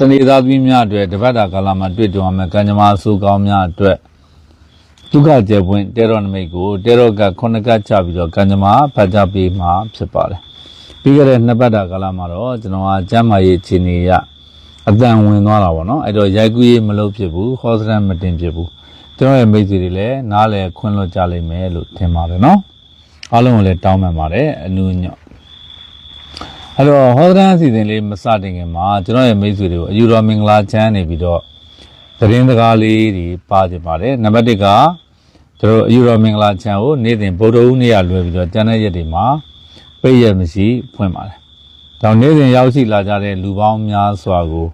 စနေသားသမီးများအတွက်တပတ်တာကာလမှာတွေ့ကြုံရမယ့်ကံကြမ္မာအဆိုးကောင်းများအတွက်ဒုက္ခကျေပွင့်တေရောနမိတ်ကိုတေရောကခုနှစ်ကချပြီးတော့ကံကြမ္မာဖတ်ကြားပေးမှာဖြစ်ပါတယ်ပြီးခဲ့တဲ့နှစ်ပတ်တာကာလမှာတော့ကျွန်တော်ကကျမ်းမာရေးအခြေအနေရအတန်ဝင်သွားတာပေါ့နော်အဲ့တော့ရိုက်ကူးရေးမလုပ်ဖြစ်ဘူးဟောစရန်မတင်ဖြစ်ဘူးကျွန်တော်ရဲ့မိတ်ဆွေတွေလည်းနားလည်ခွင့်လွှတ်ကြလိမ့်မယ်လို့ထင်ပါတယ်နော်အားလုံးကိုလည်းတောင်းပန်ပါတယ်အနုညော့အဲ့တော့ဟောစရန်အစီအစဉ်လေးမစတင်ခင်မှာကျွန်တော်ရဲ့မိတ်ဆွေတွေကိုအယူတော်မင်္ဂလာချမ်းနေပြီးတော့သတင်းစကားလေးတွေပါကြပါတယ်နံပါတ်1ကကျွန်တော်အယူတော်မင်္ဂလာချမ်းကိုနေ့စဉ်ဗုဒ္ဓဟူးနေ့ကလွယ်ပြီးတော့ကျန်တဲ့ရက်တွေမှာပိတ်ရက်မရှိဖွင့်ပါတယ်ဒါနေ့စဉ်ရောက်ရှိလာကြတဲ့လူပေါင်းများစွာကို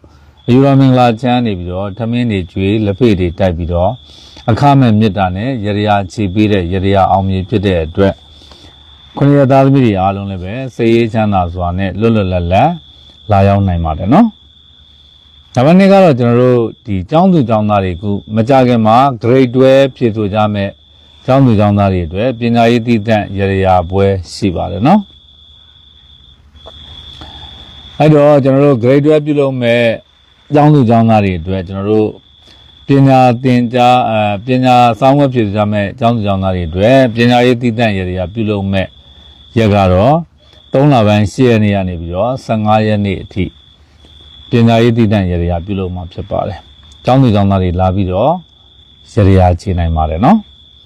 အယူတော်မင်္ဂလာချမ်းနေပြီးတော့ထမင်းတွေကျွေးလက်ဖေးတွေတိုက်ပြီးတော့အခမဲ့မေတ္တာနဲ့ရရချီပေးတဲ့ရရအောင်မြင်ဖြစ်တဲ့အတွက်ခုနှစ်ရက်သားသမီးတွေအားလုံးလည်းပဲစိတ်အေးချမ်းသာစွာနဲ့လွတ်လွတ်လပ်လပ်လာရောက်နိုင်ပါတယ်နော်ဒါမှနေ့ကတော့ကျွန်တော်တို့ဒီကျောင်းသူကျောင်းသားတွေကမကြခင်မှာ grade 12ဖြည့်ဆိုကြမဲ့ကျောင်းသူကျောင်းသားတွေအတွက်ပညာရေးတည်တံ့ရရပွဲရှိပါတယ်နော်အဲ့တော့ကျွန်တော်တို့ grade 12ပြုလုပ်မဲ့ကျောင်းသူကျောင်းသားတွေအတွက်ကျွန်တော်တို့ပညာသင်ကြားပညာစောင်းဝတ်ဖြည့်ဆိုကြမဲ့ကျောင်းသူကျောင်းသားတွေအတွက်ပညာရေးတည်တံ့ရရပြုလုပ်မဲ့ရက်ကတော့3လပိုင်း10ရက်နေ့ကနေပြီးတော့15ရက်နေ့အထိပညာရေးတည်တံ့ရရပြုလုပ်မှာဖြစ်ပါတယ်။ကျောင်းသူကျောင်းသားတွေလာပြီးတော့ရရခြေနိုင်ပါတယ်နော်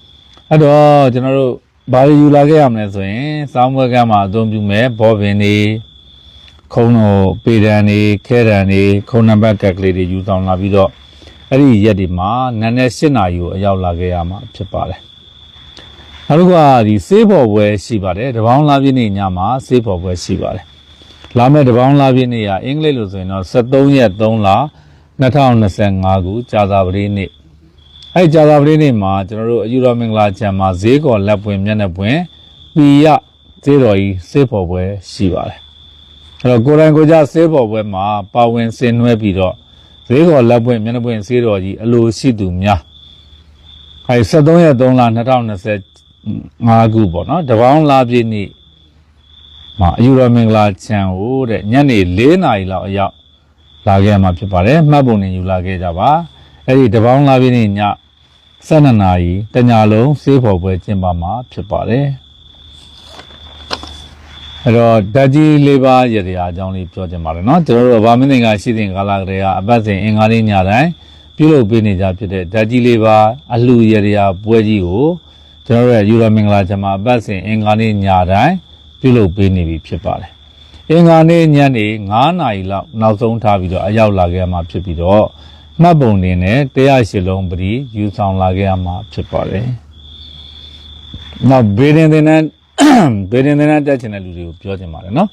။အဲ့တော့ကျွန်တော်တို့ဘာယူလာခဲ့ရမလဲဆိုရင်စောင်းပွဲကမှာအသုံးပြုမဲ့ဘောပင်တွေခုံတော်ပေဒံတွေခဲဒံတွေခုံနံပါတ်ကက်ကလေးတွေယူဆောင်လာပြီးတော့အဲ့ဒီရက်ဒီမှာနန်းနဲ့7နာရီကိုအရောက်လာခဲ့ရမှာဖြစ်ပါတယ်နောက်တစ်ခုကဒီဆေးဖော်ပွဲရှိပါတယ်တပေါင်းလာပြည့်နေ့ညမှာဆေးဖော်ပွဲရှိပါတယ်လာမယ့်တပေါင်းလာပြည့်နေ့ကအင်္ဂလိပ်လိုဆိုရင်တော့73ရက်3လ2025ခုကြာသပတေးနေ့အဲ့ကြာသပတေးနေ့မှာကျွန်တော်တို့အယူတော်မင်္ဂလာချမ်းမှာဈေးကော်လက်ပွင့်မျက်နှာပွင့်ပီရဈေးတော်ကြီးဆေးဖော်ပွဲရှိပါတယ်အဲ့တော့ကိုယ်တိုင်ကိုယ်ကြဆေးဖော်ပွဲမှာပါဝင်ဆင်နွှဲပြီးတော့ဈေးကော်လက်ပွင့်မျက်နှာပွင့်ဈေးတော်ကြီးအလိုရှိသူများအဲ့73ရက်3လ2025ခုပေါ့နော်တပေါင်းလာပြည့်နေ့မှာအယူတော်မင်္ဂလာချမ်းဟိုတဲ့ညနေ4နာရီလောက်အရောက်လာခဲ့မှာဖြစ်ပါတယ်မှတ်ပုံတင်ယူလာခဲ့ကြပါအဲ့ဒီတပေါင်းလာပြည့်နေ့ည12နာရီတညလုံးဆေးဖော်ပွဲကျင်းပမှာဖြစ်ပါတယ်အဲ့တော့ဓာတ်ကြီး၄ပါးရတရားအကြောင်းလေးပြောချင်ပါတယ်နော်ကျွန်တော်တို့ဗာမင်းသင်္ကာရှိတဲ့ကာလကလေးကအပတ်စဉ်အင်္ဂါနေ့ညတိုင်းပြုလုပ်ပေးနေကြဖြစ်တဲ့ဓာတ်ကြီး၄ပါးအလှရတရားပွဲကြီးကိုကျွန်တော်တို့ရဲ့ယူရမင်္ဂလာချမ်းမှာအပတ်စဉ်အင်္ဂါနေ့ညတိုင်းပြုလုပ်ပေးနေပြီဖြစ်ပါတယ်အင်္ဂါနေ့ညနေ9နာရီလောက်နောက်ဆုံးထားပြီးတော့အရောက်လာခဲ့မှာဖြစ်ပြီးတော့မှတ်ပုံတင်နဲ့108လုံးပရိယူဆောင်လာခဲ့ရမှာဖြစ်ပါတယ်နောက်ဘေးရင်တင်တဲ့ဘေးရင်တင်တဲ့တက်ချင်တဲ့လူတွေကိုပြောချင်ပါတယ်နော်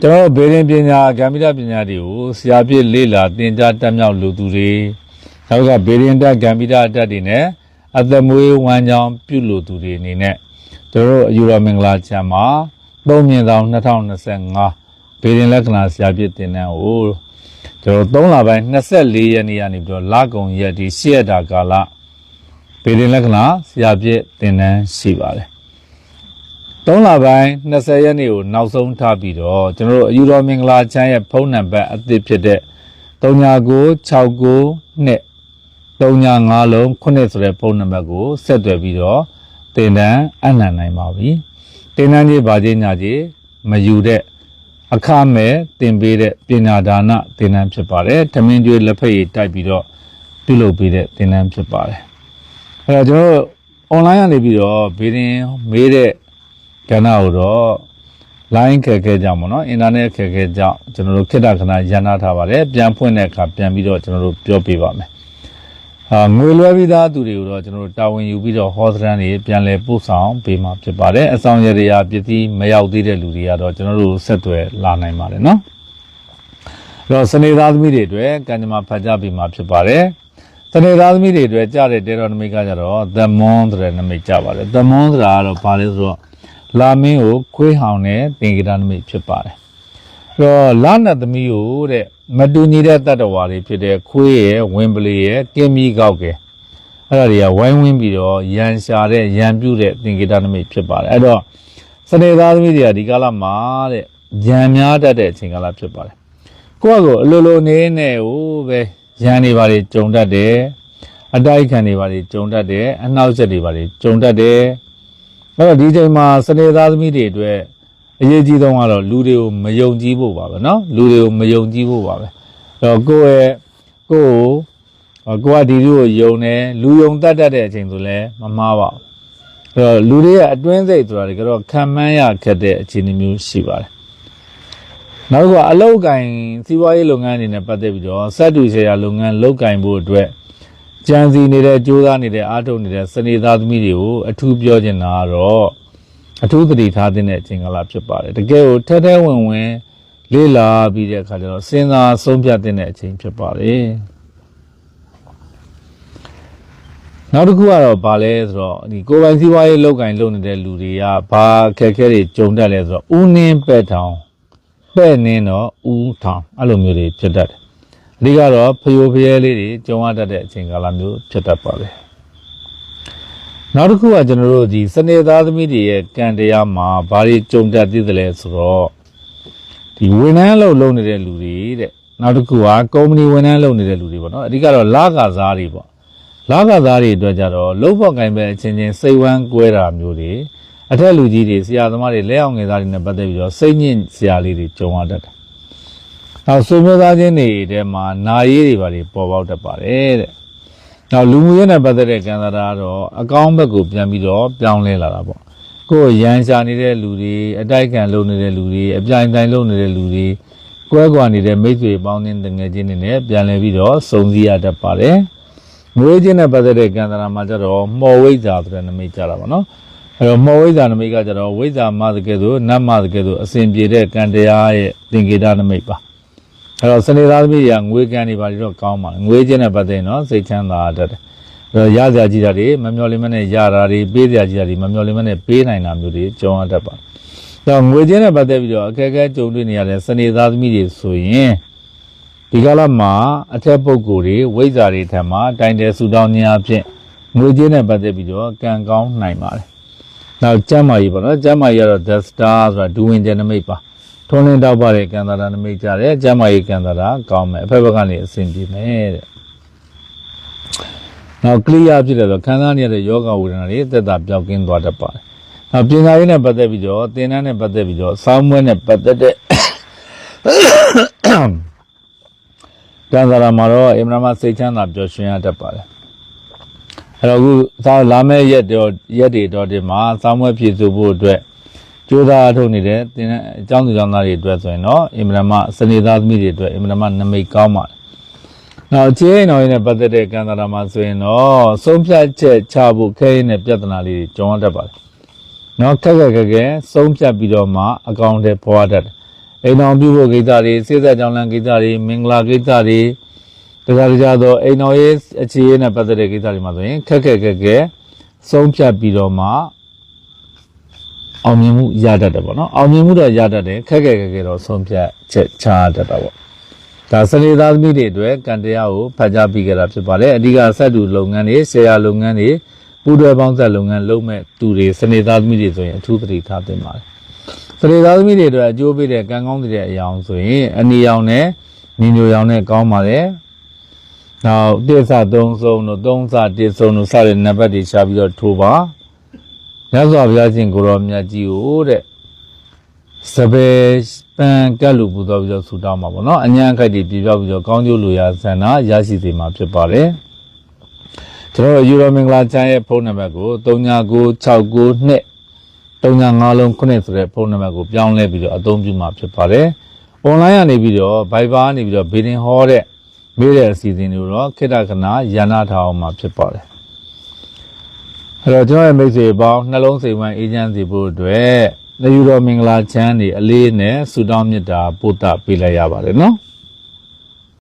ကျွန်တော်ဘေးရင်ပညာဂမ်ဘီတာပညာတွေကိုဆရာပြည့်လေ့လာသင်ကြားတက်မြောက်လူသူတွေနောက်ကဘေးရင်တက်ဂမ်ဘီတာတက်တွေနဲ့အသမွေးဝမ်းကြောင်းပြုလို့သူတွေအနေနဲ့တို့အယူတော်မင်္ဂလာချမ်းမှာ3/2025ဘေးရင်လက္ခဏာဆရာပြည့်တင်တန်းကိုတို့3လပိုင်း24ရက်နေ့ကနေပြီးတော့လကုံရက်ဒီ10ရက်တာကာလဘေးရင်လက္ခဏာဆရာပြည့်တင်တန်းရှိပါတယ်3လပိုင်း20ရက်နေ့ကိုနောက်ဆုံးထားပြီးတော့ကျွန်တော်တို့အယူတော်မင်္ဂလာချမ်းရဲ့ဖုန်းနံပါတ်အသစ်ဖြစ်တဲ့3969နဲ့395လုံး9ဆိုတဲ့ဖုန်းနံပါတ်ကိုဆက်သွယ်ပြီးတော့တင်တန်းအနှံနိုင်ပါပြီတင်တန်းကြီးဗာချင်းညာကြီးမယူတဲ့အခမဲ့တင်ပေးတဲ့ပညာဒါနတင်တန်းဖြစ်ပါတယ်ထမင်းကျွေးလက်ဖက်ရည်တိုက်ပြီးတော့ပြုလုပ်ပေးတဲ့တင်တန်းဖြစ်ပါတယ်အဲ့တော့ကျွန်တော်တို့ online ကနေပြီးတော့ဘေးရင်မေးတဲ့ကဏ္ဍကိုတော့ line ခက်ခဲကြောင်းပေါ့နော် internet ခက်ခဲကြောင်းကျွန်တော်တို့ခေတ္တခဏရန်နာထားပါတယ်ပြန်ဖွင့်တဲ့အခါပြန်ပြီးတော့ကျွန်တော်တို့ပြောပြပါမယ်ငွေလွှဲပြီးသားသူတွေကိုတော့ကျွန်တော်တို့တာဝန်ယူပြီးတော့ဟောစရန်တွေပြန်လည်ပို့ဆောင်ပေးမှာဖြစ်ပါတယ်အဆောင်ရတရားပစ္စည်းမရောက်သေးတဲ့လူတွေကတော့ကျွန်တော်တို့ဆက်သွယ်လာနိုင်ပါတယ်နော်အဲ့တော့စနေသားသမီးတွေအတွက်ကံကြမ္မာဖတ်ကြားပေးမှာဖြစ်ပါတယ်စနေသားသမီးတွေအတွက်ကြားတဲ့တေရောနမိတ်ကကြတော့ the moon ဆိုတဲ့နမိတ်ကြပါတယ် the moon ဆိုတာကတော့ဘာလဲဆိုတော့လာမင်းကိုခွေးဟောင်တဲ့သင်္ကေတနမိတ်ဖြစ်ပါတယ်အဲ့တော့လနတ်သမီးကိုတဲ့မတူညီတဲ့တတ္တဝါတွေဖြစ်တဲ့ခွေးရဲ့ဝင်းပလေးရဲ့ကင်းမီကောက်ကဲအဲ့ဒါတွေကဝိုင်းဝန်းပြီးတော့ရန်ရှာတဲ့ရန်ပြုတဲ့သင်္ကေတနမိတ်ဖြစ်ပါတယ်အဲ့တော့စနေသားသမီးတွေကဒီကာလမှာတဲ့ရန်များတတ်တဲ့အချိန်ကာလဖြစ်ပါတယ် ကိုယ့်ကိုအလိုလိုနေနေဟိုပဲရန်နေပါလေကြုံတတ်တယ်အတိုက်ခံနေပါလေကြုံတတ်တယ်အနှောက်အယှက်တွေပါလေကြုံတတ်တယ်အဲ့တော့ဒီချိန်မှာစနေသားသမီးတွေအတွက်အရေးကြီးဆုံးကတော့လူတွေကိုမယုံကြည်ဖို့ပါပဲเนาะလူတွေကိုမယုံကြည်ဖို့ပါပဲအဲ့တော့ကိုကဒီလူကိုယုံတယ်လူယုံတတ်တဲ့အချိန်ဆိုလဲမမှားပါဘူးအဲ့တော့လူတွေရဲ့အတွင်းစိတ်ဆိုတာတွေကတော့ခံမှန်းရခက်တဲ့အခြေအနေမျိုးရှိပါတယ်နောက်ကအလောက်ကိုင်းစီးပွားရေးလုပ်ငန်းအနေနဲ့ပတ်သက်ပြီးတော့စက်တူရှယ်ယာလုပ်ငန်းလုပ်ကိုင်းဖို့အတွက်ကြံစီနေတဲ့ကြိုးစားနေတဲ့အားထုတ်နေတဲ့စနေသားသမီးတွေကိုအထူးပြောချင်တာကတော့အထူးသတိထားတဲ့အချိန်ကာလဖြစ်ပါတယ်တကယ်ကိုထဲဝင်လေ့လာပြီးတဲ့အခါကျတော့စဉ်းစားဆုံးဖြတ်တဲ့အချိန်ဖြစ်ပါတယ်နောက်တစ်ခုကတော့ဗာလဲဆိုတော့ဒီကိုယ်ပိုင်စီးပွားရေးလုပ်ကိုင်လုပ်နေတဲ့လူတွေကဘာအခက်အခဲတွေကြုံတတ်လဲဆိုတော့ဦးနှင်းပဲ့ထောင်ပဲ့နှင်းတော့ဦးထောင်အဲ့လိုမျိုးတွေဖြစ်တတ်တယ်အဓိကတော့ဖျို့ဖျဲလေးတွေကြုံရတတ်တဲ့အချိန်ကာလမျိုးဖြစ်တတ်ပါပဲနောက်တစ်ခုကကျွန်တော်တို့ဒီစနေသားသမီးတွေရဲ့ကံတရားမှာဘာတွေကြုံတတ်သေးတယ်လဲဆိုတော့ဒီဝန်ထမ်းလုပ်နေတဲ့လူတွေတဲ့နောက်တစ်ခုကကုမ္ပဏီဝန်ထမ်းလုပ်နေတဲ့လူတွေပေါ့နော်အဓိကတော့လကစားတွေပေါ့လကစားတွေအတွက်ကြတော့လုပ်ဖို့ကင်ပဲအချင်းချင်းစိတ်ဝမ်းကွဲတာမျိုးတွေအထက်လူကြီးတွေဆရာသမားတွေလက်အောင်ငယ်သားတွေနဲ့ပတ်သက်ပြီးတော့စိတ်ညစ်စရာလေးတွေကြုံရတတ်တယ်။နောက်ဆွေမျိုးသားချင်းတွေထဲမှာနာရေးတွေပါတွေပေါ်ပေါက်တတ်ပါတယ်တဲ့။နောက်လူမှုရေးနဲ့ပတ်သက်တဲ့ကံစားတာကတော့အကောင်းဘက်ကိုပြန်ပြီးတော့ပြောင်းလဲလာတာပေါ့။ကိုယ်ရန်ရှာနေတဲ့လူတွေအတိုက်ခံလုပ်နေတဲ့လူတွေအပြိုင်တိုင်းလုပ်နေတဲ့လူတွေကွဲကွာနေတဲ့မိတ်ဆွေပေါင်းတဲ့တငယ်ချင်းတွေနဲ့ပြန်လည်ပြီးတော့စုံစည်းရတတ်ပါတယ်။ငွေချင်းနဲ့ပတ်သက်တဲ့ကံစားတာမှာကျတော့မော်ဝိဇ္ဇာဆိုတဲ့နမိတ်ကြတာပေါ့နော်။အဲ့တော့မော်ဝိဇ္ဇာနမိတ်ကကျတော့ဝိဇ္ဇာမသကဲ့သို့နတ်မသကဲ့သို့အစဉ်ပြေတဲ့ကံတရားရဲ့သင်္ကေတနမိတ်ပါအဲ့တော့စနေသားသမီးတွေကငွေကံတွေပါတော့ကောင်းပါလေငွေချင်းနဲ့ပတ်သက်နော်စိတ်ချမ်းသာတတ်တယ်အဲ့တော့ရစရာကြီးတာတွေမမျော်လင့်မနဲ့ရတာတွေပေးစရာကြီးတာတွေမမျော်လင့်မနဲ့ပေးနိုင်တာမျိုးတွေကြုံရတတ်ပါအဲ့တော့ငွေချင်းနဲ့ပတ်သက်ပြီးတော့အခက်အခဲကြုံတွေ့နေရတဲ့စနေသားသမီးတွေဆိုရင်ဒီကာလမှာအထက်ပုဂ္ဂိုလ်တွေဝိဇ္ဇာတွေထံမှာတိုင်တယ်ဆူတောင်းခြင်းအဖြစ်ငွေချင်းနဲ့ပတ်သက်ပြီးတော့ကံကောင်းနိုင်ပါတယ်နောက်ကျမ်းမာရေးပေါ့နော်ကျမ်းမာရေးကတော့ the star ဆိုတာဒူဝင်ကျန်နမိတ်ပါထွန်းလင်းတောက်ပတဲ့ကံသာတာနမိတ်ကြတယ်ကျမ်းမာရေးကံသာတာကောင်းမယ်အဖက်ဘက်ကနေအဆင်ပြေမယ်တဲ့နောက် clear ဖြစ်တယ်ဆိုခံစားနေရတဲ့ယောဂဝေဒနာတွေသက်သာပြောက်ကင်းသွားတတ်ပါတယ်နောက်ပညာရေးနဲ့ပတ်သက်ပြီးတော့သင်တန်းနဲ့ပတ်သက်ပြီးတော့စောင်းမွဲနဲ့ပတ်သက်တဲ့ကံသာတာမှာတော့အင်မနာမစိတ်ချမ်းသာပျော်ရွှင်ရတတ်ပါတယ်အဲ့တော့အခုလာမယ့်ရက်တွေတော့ဒီမှာစောင်းမွဲဖြည့်စုဖို့အတွက်ကျိုးသားထုတ်နေတဲ့သင်အကြောင်းသူကြောင့်သားတွေအတွက်ဆိုရင်တော့အင်မနာမစနေသားသမီးတွေအတွက်အင်မနာမနမိတ်ကောင်းပါတယ်နောက်ခြေအိမ်တော်ရင်းနဲ့ပတ်သက်တဲ့ကံသာတာမှာဆိုရင်တော့ဆုံးဖြတ်ချက်ချဖို့ခဲရင်းနဲ့ပြဿနာလေးတွေကြုံရတတ်ပါတယ်နောက်ခက်ဆုံးဖြတ်ပြီးတော့မှအကောင့်တွေပေါ်ရတတ်တယ်အိမ်တော်ပြုဖို့ကိစ္စတွေစိစက်ကြောင်းလမ်းကိစ္စတွေမင်္ဂလာကိစ္စတွေတခြားသောအိမ်တော်ရေးအခြေအနေနဲ့ပတ်သက်တဲ့ကိစ္စတွေမှာဆိုရင်ခက်ဆုံးဖြတ်ပြီးတော့မှအောင်မြင်မှုရတတ်တယ်ပေါ့နော်အောင်မြင်မှုတော့ရတတ်တယ်ခက်တော့ဆုံးဖြတ်ချက်ချတတ်တာပေါ့ဒါစနေသားသမီးတွေအတွက်ကံတရားကိုဖတ်ကြားပြီးကြတာဖြစ်ပါတယ်အဓိကစက်တူလုပ်ငန်းတွေဆရာလုပ်ငန်းတွေပူးတွဲပေါင်းဆက်လုပ်ငန်းလုပ်မဲ့သူတွေစနေသားသမီးတွေဆိုရင်အထူးသတိထားသင့်ပါတယ်စနေသားသမီးတွေအတွက်အကျိုးပေးတဲ့ကံကောင်းတဲ့အရာဆိုရင်အနီရောင်နဲ့ညီညွတ်ရောင်နဲ့ကောင်းပါတယ်နောက်တစ်စသုံးဆုံးတို့သုံးစတစ်ဆုံးတို့စတဲ့နံပါတ်တွေရှာပြီးတော့ထိုးပါရသော်ဘုရားရှင်ကိုရောမြတ်ကြီးကိုတဲ့စပယ်ပန်ကတ်လူပူတော်ပြီးတော့ဆူတောင်းမှာပေါ့နော်အញ្ញံခိုက်တွေပြပြောက်ပြီးတော့ကောင်းကျိုးလိုရာဆန္ဒရရှိစေမှာဖြစ်ပါတယ်ကျွန်တော်ယူရိုမင်္ဂလာချမ်းရဲ့ဖုန်းနံပါတ်ကို399692 3959ဆိုတဲ့ဖုန်းနံပါတ်ကိုပြောင်းလဲပြီးတော့အသုံးပြုမှာဖြစ်ပါတယ်အွန်လိုင်းကနေပြီးတော့ Viber ကနေပြီးတော့ဗီဒင်ဟောတဲ့မေးတဲ့အစီအစဉ်တွေတော့ခေတ္တခဏရန်နာထားအောင်မှာဖြစ်ပါတယ်အဲ့တော့ကျွန်တော်ရဲ့မိတ်ဆွေပေါင်းနှလုံးစိမ်ဝမ်းအေးချမ်းစေဖို့အတွက်ယူရိုမင်္ဂလာချမ်းတွေအလေးနဲ့ဆုတောင်းမေတ္တာပို့တာပေးလိုက်ရပါတယ်နော်